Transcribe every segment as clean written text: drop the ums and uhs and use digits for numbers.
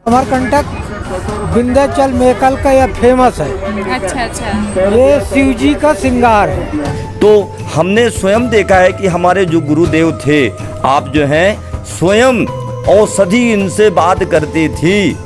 अमरकंटक विंध्याचल मेकल का यह फेमस है। अच्छा अच्छा। ये शिव जी का श्रृंगार है। तो हमने स्वयं देखा है कि हमारे जो गुरुदेव थे, आप जो हैं स्वयं औषधि इनसे बात करती थी।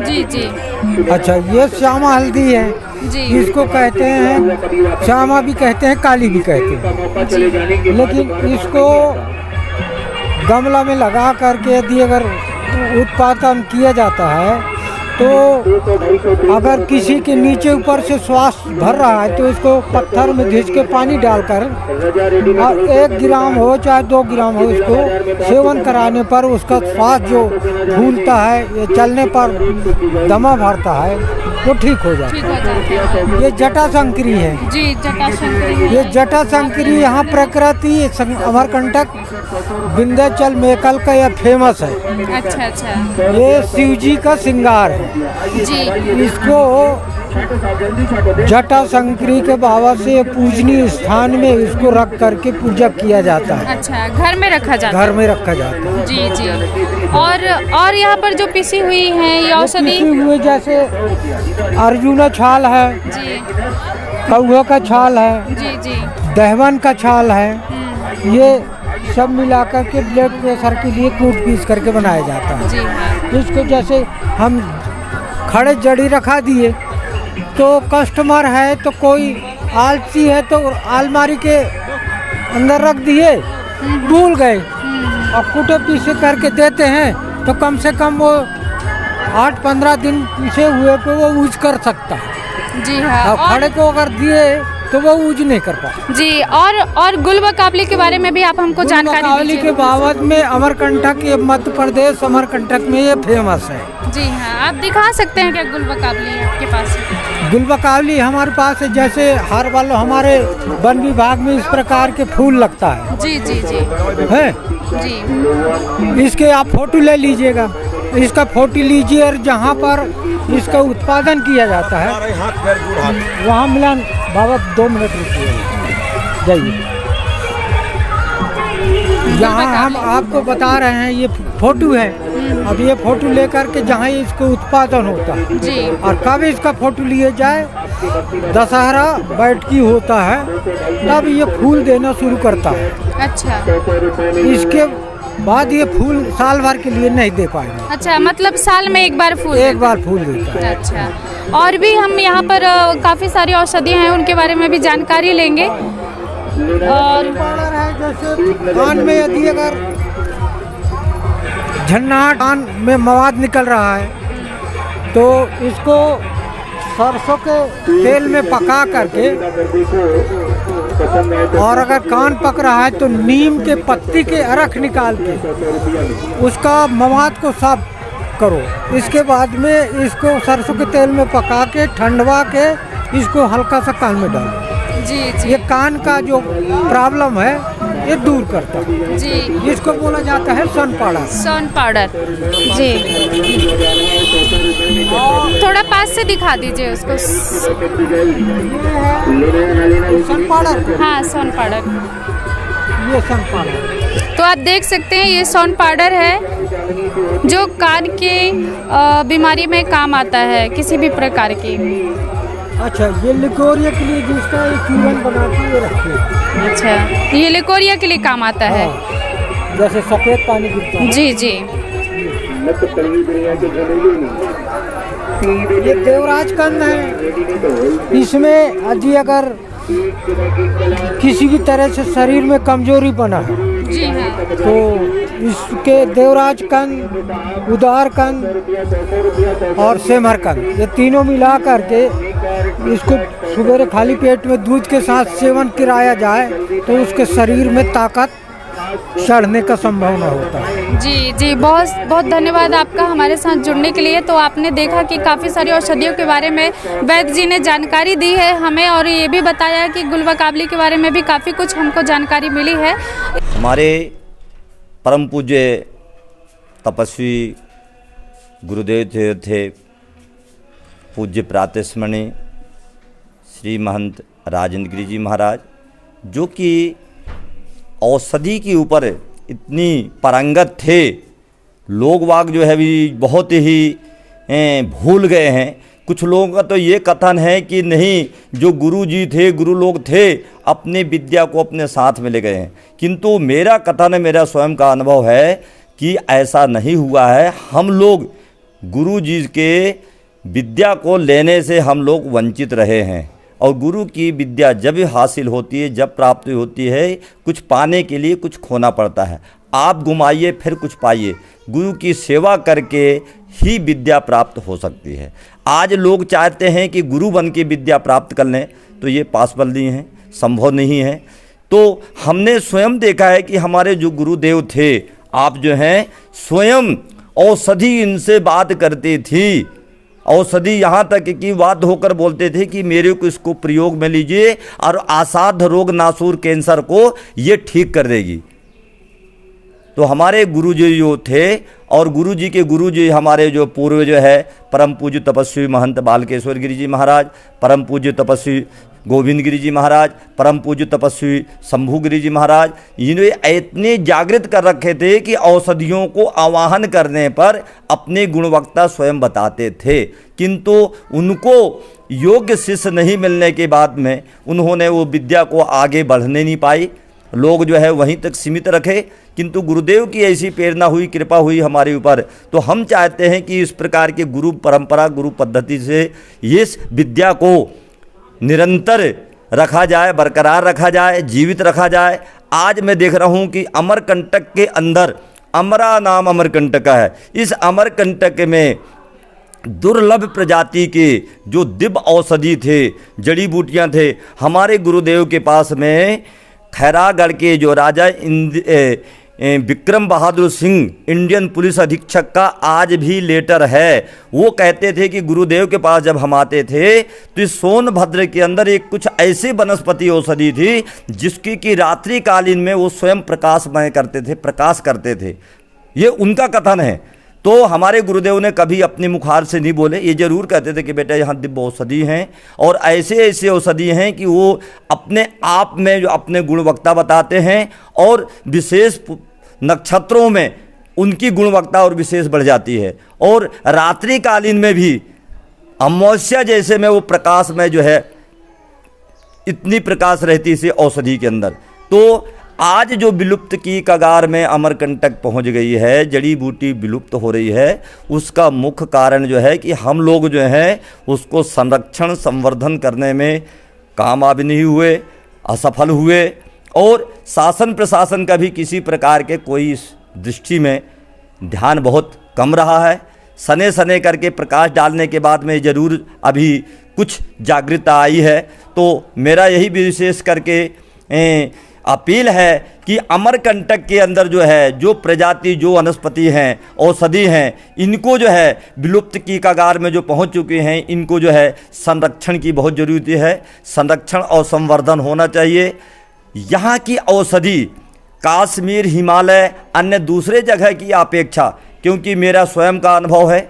जी जी। अच्छा, ये श्यामा हल्दी है जी। इसको कहते हैं, श्यामा भी कहते हैं, काली भी कहते हैं। लेकिन इसको गमला में लगा करके यदि अगर उत्पादन किया जाता है तो अगर किसी के नीचे ऊपर से श्वास भर रहा है तो इसको पत्थर में घिस के पानी डालकर और 1 ग्राम हो चाहे 2 ग्राम हो इसको सेवन कराने पर उसका श्वास जो फूलता है, ये चलने पर दमा भरता है, वो ठीक हो जाता ठीक हो जाता है। है। ये जटा शंकरी है। जी, जटाशंकरी। ये जटा शंकरी यहाँ प्रकृति अमरकंटक विंध्याचल मेकल का यह फेमस है। अच्छा अच्छा। ये शिव जी का श्रृंगार है। जी। इसको जटा शंकरी के बाबा से पूजनीय स्थान में इसको रख करके पूजा किया जाता है। अच्छा, घर में रखा जाता है। घर में रखा जाता है। जी जी। और यहाँ पर जो पिसी हुई है ये औषधि, पिसी हुए जैसे अर्जुना छाल है, जी कौआ का छाल है, जी जी। दहवन का छाल है, ये सब मिलाकर के ब्लड प्रेशर के लिए कूट पीस करके बनाया जाता है। जी हाँ। इसको जैसे हम खड़े जड़ी रखा दिए तो कस्टमर है तो कोई आलसी है तो अलमारी के अंदर रख दिए, भूल गए और कूटे पीसे करके देते हैं तो कम से कम वो 8-15 दिन पीछे हुए को वो यूज कर सकता है। जी हाँ। और खड़े को अगर दिए तो वो यूज नहीं कर पाता। जी। और गुलबकावली के बारे में भी आप हमको जानकारी गुलबकावली दीजिए। के बाबत में अमरकंटक, ये मध्य प्रदेश अमरकंटक में ये फेमस है। जी हाँ, आप दिखा सकते हैं क्या गुलबकावली आपके पास? गुलबकावली हमारे पास है, जैसे हर वालों हमारे वन विभाग में इस प्रकार के फूल लगता है। जी जी जी। है जी। इसके आप फोटो ले लीजिएगा, इसका फोटो लीजिए और जहाँ पर इसका उत्पादन किया जाता है वहाँ मिलान बाबा 2 मिनट रुकिए जाइए। यहाँ हम आपको बता रहे हैं, ये फोटो है। अब ये फोटो लेकर के जहाँ इसको उत्पादन होता है जी। और कब इसका फोटो लिए जाए, दशहरा बैठकी होता है तब ये फूल देना शुरू करता है। अच्छा। इसके बाद ये फूल साल भर के लिए नहीं दे पाएंगे। अच्छा, मतलब साल में एक बार फूल? एक बार फूल देता है। अच्छा। और भी हम यहाँ पर काफ़ी सारी औषधियाँ हैं, उनके बारे में भी जानकारी लेंगे। और पाउडर है, जैसे कान में यदि अगर झन्नाट कान में मवाद निकल रहा है तो इसको सरसों के तेल में पका करके, और अगर कान पक रहा है तो नीम के पत्ती के अरख निकाल के उसका मवाद को साफ करो। इसके बाद में इसको सरसों के तेल में पका के ठंडवा के इसको हल्का सा कान में डालो। जी जी। ये कान का जो प्रॉब्लम है ये दूर करता है। जी। इसको बोला जाता है सन पाउडर। सन पाउडर। जी। थोड़ा पास से दिखा दीजिए उसको। सन पाउडर। हाँ, सन पाउडर। ये सन पाउडर। तो आप देख सकते हैं ये सन पाउडर है जो कान के बीमारी में काम आता है, किसी भी प्रकार की। अच्छा, ये लिकोरिया के लिए जिसका ये चूरन बना के रखते। अच्छा, ये लिकोरिया के लिए काम आता है। हाँ, जैसे सफेद पानी गिरता है। जी जी। ये देवराज कंद है। इसमें यदि अगर किसी भी तरह से शरीर में कमजोरी बना है जी हाँ। तो इसके देवराज कंद, उदार कंद और सेमर कंद, ये तीनों मिला करके इसको सुबह खाली पेट में दूध के साथ सेवन कराया जाए तो उसके शरीर में ताकत चढ़ने का संभावना होता है। जी जी, बहुत बहुत धन्यवाद आपका हमारे साथ जुड़ने के लिए। तो आपने देखा कि काफ़ी सारी औषधियों के बारे में वैद्य जी ने जानकारी दी है हमें, और ये भी बताया कि गुलबकावली के बारे में भी काफ़ी कुछ हमको जानकारी मिली है। हमारे परम पूज्य तपस्वी गुरुदेव थे पूज्य प्रातस्मरणीय श्री महंत राजेंद्र गिरी जी महाराज, जो कि औषधि के ऊपर इतनी पारंगत थे। लोग वाग जो है भी बहुत ही भूल गए हैं। कुछ लोगों का तो ये कथन है कि नहीं, जो गुरु जी थे, गुरु लोग थे, अपने विद्या को अपने साथ में ले गए हैं। किंतु मेरा कथन है, मेरा स्वयं का अनुभव है कि ऐसा नहीं हुआ है। हम लोग गुरु जी के विद्या को लेने से हम लोग वंचित रहे हैं। और गुरु की विद्या जब हासिल होती है, जब प्राप्त होती है, कुछ पाने के लिए कुछ खोना पड़ता है। आप घुमाइए फिर कुछ पाइए। गुरु की सेवा करके ही विद्या प्राप्त हो सकती है। आज लोग चाहते हैं कि गुरु बन के विद्या प्राप्त कर लें, तो ये पॉसिबल नहीं है, संभव नहीं है। तो हमने स्वयं देखा है कि हमारे जो गुरुदेव थे, आप जो हैं स्वयं औषधि इनसे बात करती थी। औषधि यहाँ तक कि बात होकर बोलते थे कि मेरे को इसको प्रयोग में लीजिए और असाध्य रोग नासूर कैंसर को ये ठीक कर देगी। तो हमारे गुरुजी जो थे, और गुरुजी के गुरुजी हमारे जो पूर्व जो है परम पूज्य तपस्वी महंत बालकेश्वर गिरी जी महाराज, परम पूज्य तपस्वी गोविंद गिरी जी महाराज, परम पूज्य तपस्वी शंभू गिरी जी महाराज, इन्हें इतने जागृत कर रखे थे कि औषधियों को आवाहन करने पर अपनी गुणवत्ता स्वयं बताते थे। किंतु उनको योग्य शिष्य नहीं मिलने के बाद में उन्होंने वो विद्या को आगे बढ़ने नहीं पाई। लोग जो है वहीं तक सीमित रखे। किंतु गुरुदेव की ऐसी प्रेरणा हुई, कृपा हुई हमारे ऊपर, तो हम चाहते हैं कि इस प्रकार के गुरु परंपरा, गुरु पद्धति से इस विद्या को निरंतर रखा जाए, बरकरार रखा जाए, जीवित रखा जाए। आज मैं देख रहा हूँ कि अमरकंटक के अंदर, अमरा नाम अमरकंटक है, इस अमरकंटक में दुर्लभ प्रजाति के जो दिव्य औषधि थे, जड़ी बूटियाँ थे, हमारे गुरुदेव के पास में खैरागढ़ के जो राजा विक्रम बहादुर सिंह इंडियन पुलिस अधीक्षक का आज भी लेटर है। वो कहते थे कि गुरुदेव के पास जब हम आते थे तो इस सोनभद्र के अंदर एक कुछ ऐसी वनस्पति औषधि थी जिसकी कि रात्रि कालीन में वो स्वयं प्रकाशमय करते थे, प्रकाश करते थे। ये उनका कथन है। तो हमारे गुरुदेव ने कभी अपने मुखार से नहीं बोले, ये जरूर कहते थे कि बेटा यहाँ दिव्य औषधि हैं और ऐसे ऐसे औषधि हैं कि वो अपने आप में जो अपने गुणवत्ता बताते हैं और विशेष नक्षत्रों में उनकी गुणवत्ता और विशेष बढ़ जाती है। और रात्रि कालीन में भी अमावस्या जैसे में वो प्रकाश में जो है इतनी प्रकाश रहती है औषधि के अंदर। तो आज जो विलुप्त की कगार में अमरकंटक पहुंच गई है, जड़ी बूटी विलुप्त हो रही है, उसका मुख्य कारण जो है कि हम लोग जो हैं उसको संरक्षण संवर्धन करने में कामयाब नहीं हुए, असफल हुए। और शासन प्रशासन का भी किसी प्रकार के कोई इस दृष्टि में ध्यान बहुत कम रहा है। सने सने करके प्रकाश डालने के बाद में ज़रूर अभी कुछ जागृतता आई है। तो मेरा यही विशेष करके अपील है कि अमरकंटक के अंदर जो है जो प्रजाति, जो वनस्पति हैं, औषधि हैं, इनको जो है विलुप्त की कगार में जो पहुंच चुके हैं, इनको जो है संरक्षण की बहुत ज़रूरत है। संरक्षण और संवर्धन होना चाहिए। यहाँ की औषधि कश्मीर, हिमालय, अन्य दूसरे जगह की अपेक्षा, क्योंकि मेरा स्वयं का अनुभव है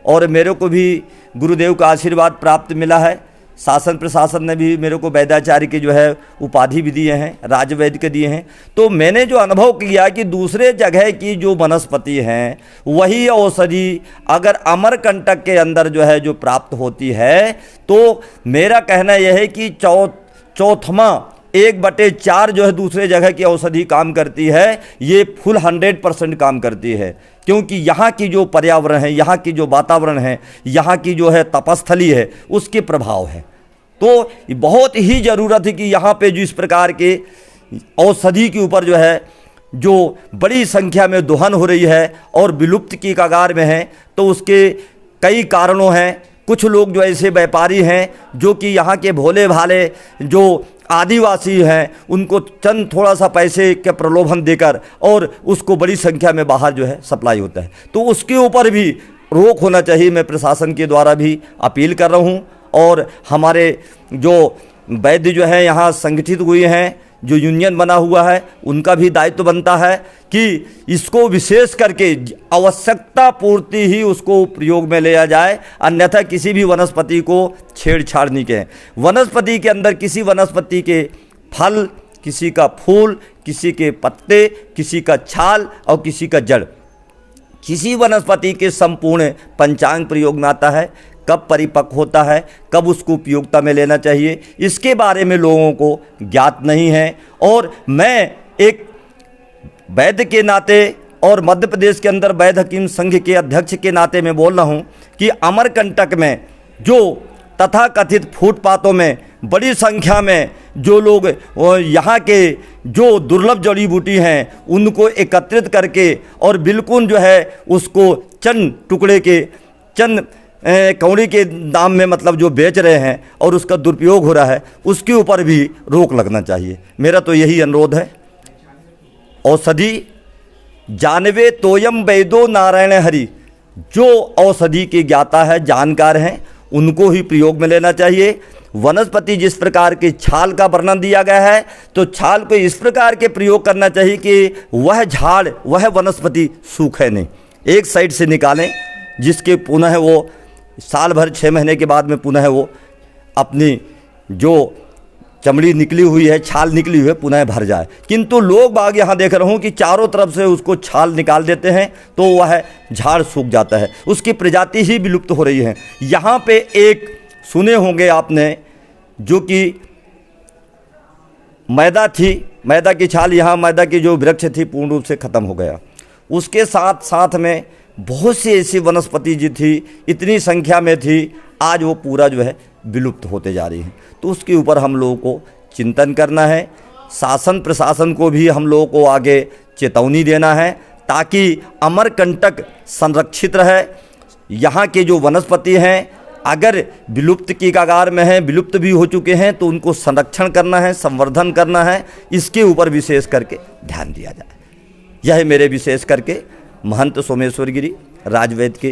और मेरे को भी गुरुदेव का आशीर्वाद प्राप्त मिला है। शासन प्रशासन ने भी मेरे को वैद्याचार्य के जो है उपाधि भी दिए हैं, राजवैद्य के दिए हैं। तो मैंने जो अनुभव किया कि दूसरे जगह की जो वनस्पति हैं वही औषधि अगर अमरकंटक के अंदर जो है जो प्राप्त होती है, तो मेरा कहना यह है कि चौथमा 1/4 जो है दूसरे जगह की औषधि काम करती है, ये फुल 100% काम करती है। क्योंकि यहाँ की जो पर्यावरण है, यहाँ की जो वातावरण है, यहाँ की जो है तपस्थली है, उसके प्रभाव है। तो बहुत ही ज़रूरत है कि यहाँ पे जो इस प्रकार के औषधि के ऊपर जो है जो बड़ी संख्या में दोहन हो रही है और विलुप्त की कगार में है, तो उसके कई कारणों हैं। कुछ लोग जो ऐसे व्यापारी हैं जो कि यहाँ के भोले भाले जो आदिवासी हैं, उनको चंद थोड़ा सा पैसे के प्रलोभन देकर और उसको बड़ी संख्या में बाहर जो है सप्लाई होता है, तो उसके ऊपर भी रोक होना चाहिए। मैं प्रशासन के द्वारा भी अपील कर रहा हूँ। और हमारे जो वैद्य जो है यहाँ संगठित हुए हैं, जो यूनियन बना हुआ है उनका भी दायित्व बनता है कि इसको विशेष करके आवश्यकता पूर्ति ही उसको प्रयोग में लिया जाए, अन्यथा किसी भी वनस्पति को छेड़छाड़ नहीं करें। वनस्पति के अंदर किसी वनस्पति के फल, किसी का फूल, किसी के पत्ते, किसी का छाल और किसी का जड़, किसी वनस्पति के संपूर्ण पंचांग प्रयोग में आता है। कब परिपक्व होता है, कब उसको उपयोगिता में लेना चाहिए, इसके बारे में लोगों को ज्ञात नहीं है। और मैं एक वैद्य के नाते और मध्य प्रदेश के अंदर वैद्य हकीम संघ के अध्यक्ष के नाते मैं बोल रहा हूँ कि अमरकंटक में जो तथाकथित फुटपाथों में बड़ी संख्या में जो लोग यहाँ के जो दुर्लभ जड़ी बूटी हैं उनको एकत्रित करके और बिल्कुल जो है उसको चंद टुकड़े के चंद कौड़ी के दाम में मतलब जो बेच रहे हैं और उसका दुरुपयोग हो रहा है, उसके ऊपर भी रोक लगना चाहिए। मेरा तो यही अनुरोध है। औषधि जानवे तोयम वैदो नारायण हरि, जो औषधि के ज्ञाता है, जानकार हैं, उनको ही प्रयोग में लेना चाहिए। वनस्पति जिस प्रकार के छाल का वर्णन दिया गया है तो छाल को इस प्रकार के प्रयोग करना चाहिए कि वह झाड़, वह वनस्पति सूखे नहीं, एक साइड से निकालें, जिसके पुनः वो साल भर 6 महीने के बाद में पुनः वो अपनी जो चमड़ी निकली हुई है, छाल निकली हुई है, पुनः भर जाए। किंतु लोग बाग यहाँ देख रहा हूँ कि चारों तरफ से उसको छाल निकाल देते हैं तो वह झाड़ सूख जाता है, उसकी प्रजाति ही विलुप्त हो रही है। यहाँ पे एक सुने होंगे आपने, जो कि मैदा थी, मैदा की छाल, यहाँ मैदा की जो वृक्ष थी पूर्ण रूप से ख़त्म हो गया। उसके साथ साथ में बहुत सी ऐसी वनस्पति जी थी, इतनी संख्या में थी, आज वो पूरा जो है विलुप्त होते जा रही है। तो उसके ऊपर हम लोगों को चिंतन करना है, शासन प्रशासन को भी हम लोगों को आगे चेतावनी देना है ताकि अमरकंटक संरक्षित रहे। यहाँ के जो वनस्पति हैं अगर विलुप्त की कगार में हैं, विलुप्त भी हो चुके हैं, तो उनको संरक्षण करना है, संवर्धन करना है, इसके ऊपर विशेष करके ध्यान दिया जाए। यह मेरे विशेष करके महंत सोमेश्वर गिरी राजवैद के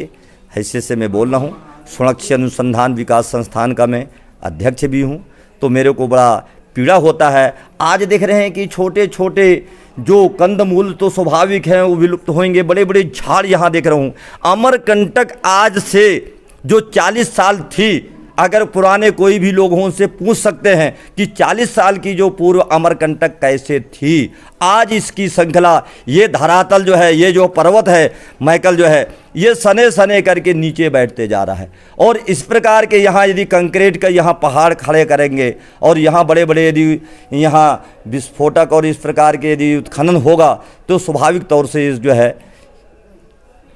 हैसियत से मैं बोल रहा हूँ। सुरक्षा अनुसंधान विकास संस्थान का मैं अध्यक्ष भी हूँ। तो मेरे को बड़ा पीड़ा होता है। आज देख रहे हैं कि छोटे छोटे जो कंदमूल तो स्वाभाविक हैं वो विलुप्त होंगे, बड़े बड़े झाड़ यहाँ देख रहा हूँ। अमरकंटक आज से जो 40 साल थी, अगर पुराने कोई भी लोग हों उनसे पूछ सकते हैं कि 40 साल की जो पूर्व अमरकंटक कैसे थी। आज इसकी श्रृंखला, ये धरातल जो है, ये जो पर्वत है मैकल जो है, ये सने सने करके नीचे बैठते जा रहा है। और इस प्रकार के यहाँ यदि कंक्रीट का यहाँ पहाड़ खड़े करेंगे और यहाँ बड़े बड़े यदि यहाँ विस्फोटक और इस प्रकार के यदि उत्खनन होगा तो स्वाभाविक तौर से इस जो है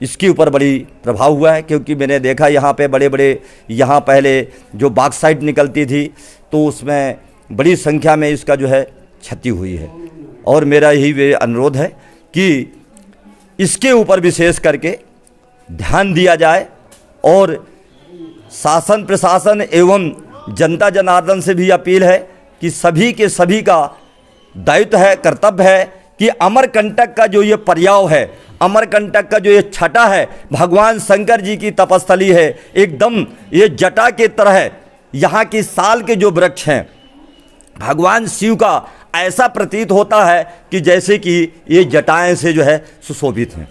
इसके ऊपर बड़ी प्रभाव हुआ है। क्योंकि मैंने देखा यहाँ पे बड़े बड़े यहाँ पहले जो बॉक्साइट निकलती थी तो उसमें बड़ी संख्या में इसका जो है क्षति हुई है। और मेरा यही अनुरोध है कि इसके ऊपर विशेष करके ध्यान दिया जाए और शासन प्रशासन एवं जनता जनार्दन से भी अपील है कि सभी के सभी का दायित्व है, कर्तव्य है कि अमरकंटक का जो ये पर्याव है, अमरकंटक का जो ये छटा है, भगवान शंकर जी की तपस्थली है, एकदम ये जटा के तरह यहाँ की साल के जो वृक्ष हैं भगवान शिव का ऐसा प्रतीत होता है कि जैसे कि ये जटाएं से जो है सुशोभित हैं।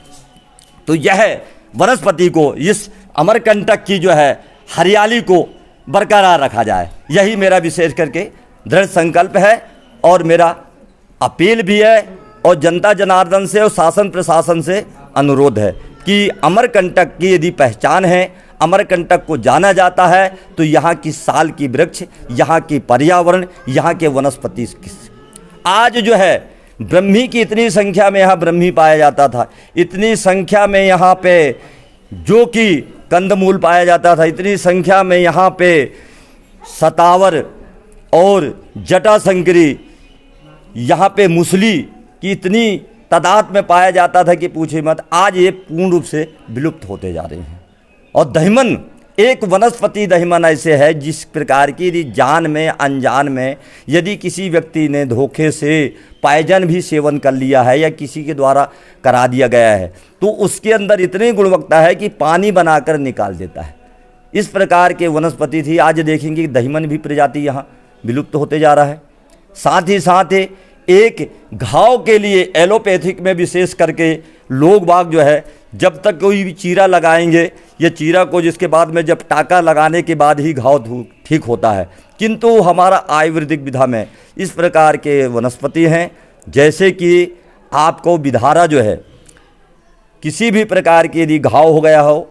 तो यह वनस्पति को, इस अमरकंटक की जो है हरियाली को बरकरार रखा जाए, यही मेरा विशेष करके दृढ़ संकल्प है। और मेरा अपील भी है और जनता जनार्दन से और शासन प्रशासन से अनुरोध है कि अमरकंटक की यदि पहचान है, अमरकंटक को जाना जाता है, तो यहाँ की साल की वृक्ष, यहाँ की पर्यावरण, यहाँ के वनस्पति, आज जो है ब्रह्मी की इतनी संख्या में यहाँ ब्रह्मी पाया जाता था, इतनी संख्या में यहाँ पे जो कि कंदमूल पाया जाता था, इतनी संख्या में यहाँ पे सतावर और जटाशंकरी, यहाँ पे मूसली की इतनी तादाद में पाया जाता था कि पूछे मत। आज ये पूर्ण रूप से विलुप्त होते जा रहे हैं। और दहिमन, एक वनस्पति दहिमन ऐसे है जिस प्रकार की यदि जान में अनजान में यदि किसी व्यक्ति ने धोखे से पायजन भी सेवन कर लिया है या किसी के द्वारा करा दिया गया है तो उसके अंदर इतनी गुणवत्ता है कि पानी बनाकर निकाल देता है। इस प्रकार के वनस्पति थी। आज देखेंगे कि दहिमन भी प्रजाति यहाँ विलुप्त होते जा रहा है। साथ ही एक घाव के लिए एलोपैथिक में विशेष करके लोग बाग जो है जब तक कोई भी चीरा लगाएंगे, ये चीरा को जिसके बाद में जब टाका लगाने के बाद ही घाव ठीक होता है, किंतु हमारा आयुर्वेदिक विधा में इस प्रकार के वनस्पति हैं, जैसे कि आपको विधारा जो है किसी भी प्रकार के यदि घाव हो गया हो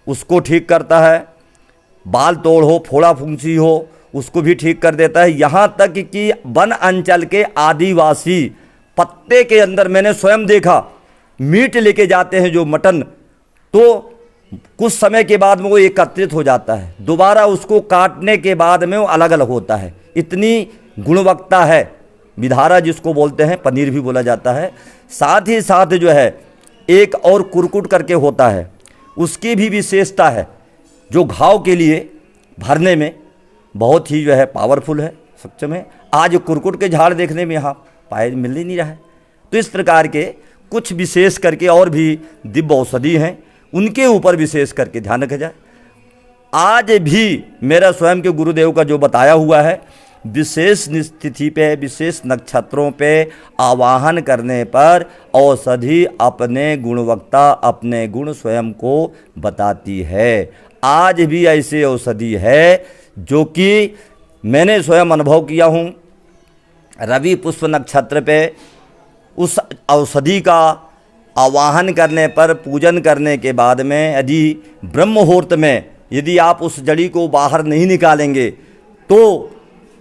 उसको ठीक करता है, बाल तोड़ हो, फोड़ा फुंसी हो उसको भी ठीक कर देता है। यहाँ तक कि वन अंचल के आदिवासी पत्ते के अंदर मैंने स्वयं देखा, मीट लेके जाते हैं जो मटन, तो कुछ समय के बाद में वो एकत्रित हो जाता है, दोबारा उसको काटने के बाद में वो अलग अलग होता है। इतनी गुणवत्ता है विधारा, जिसको बोलते हैं पनीर भी बोला जाता है। साथ ही साथ जो है एक और कुरकुट करके होता है, उसकी भी विशेषता है, जो घाव के लिए भरने में बहुत ही जो है पावरफुल है, सक्षम है। आज कुरकुट के झाड़ देखने में यहाँ पाए मिल ही नहीं रहा है। तो इस प्रकार के कुछ विशेष करके और भी दिव्य औषधि हैं, उनके ऊपर विशेष करके ध्यान रखा जाए। आज भी मेरा स्वयं के गुरुदेव का जो बताया हुआ है, विशेष तिथि पे, विशेष नक्षत्रों पे आवाहन करने पर औषधि अपने गुणवत्ता, अपने गुण स्वयं को बताती है। आज भी ऐसे औषधि है जो कि मैंने स्वयं अनुभव किया हूँ। रवि पुष्प नक्षत्र पे उस औषधि का आवाहन करने पर, पूजन करने के बाद में यदि ब्रह्म मुहूर्त में यदि आप उस जड़ी को बाहर नहीं निकालेंगे तो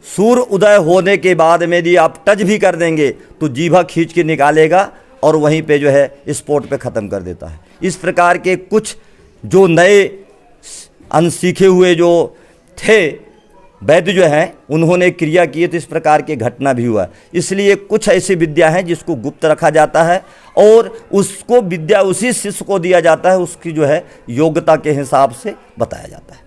सूर्य उदय होने के बाद में यदि आप टच भी कर देंगे तो जीभा खींच के निकालेगा और वहीं पे जो है स्पॉट पे ख़त्म कर देता है। इस प्रकार के कुछ जो नए अनसीखे हुए जो थे वैद्य जो हैं, उन्होंने क्रिया किए तो इस प्रकार की घटना भी हुआ। इसलिए कुछ ऐसी विद्या हैं जिसको गुप्त रखा जाता है और उसको विद्या उसी शिष्य को दिया जाता है, उसकी जो है योग्यता के हिसाब से बताया जाता है।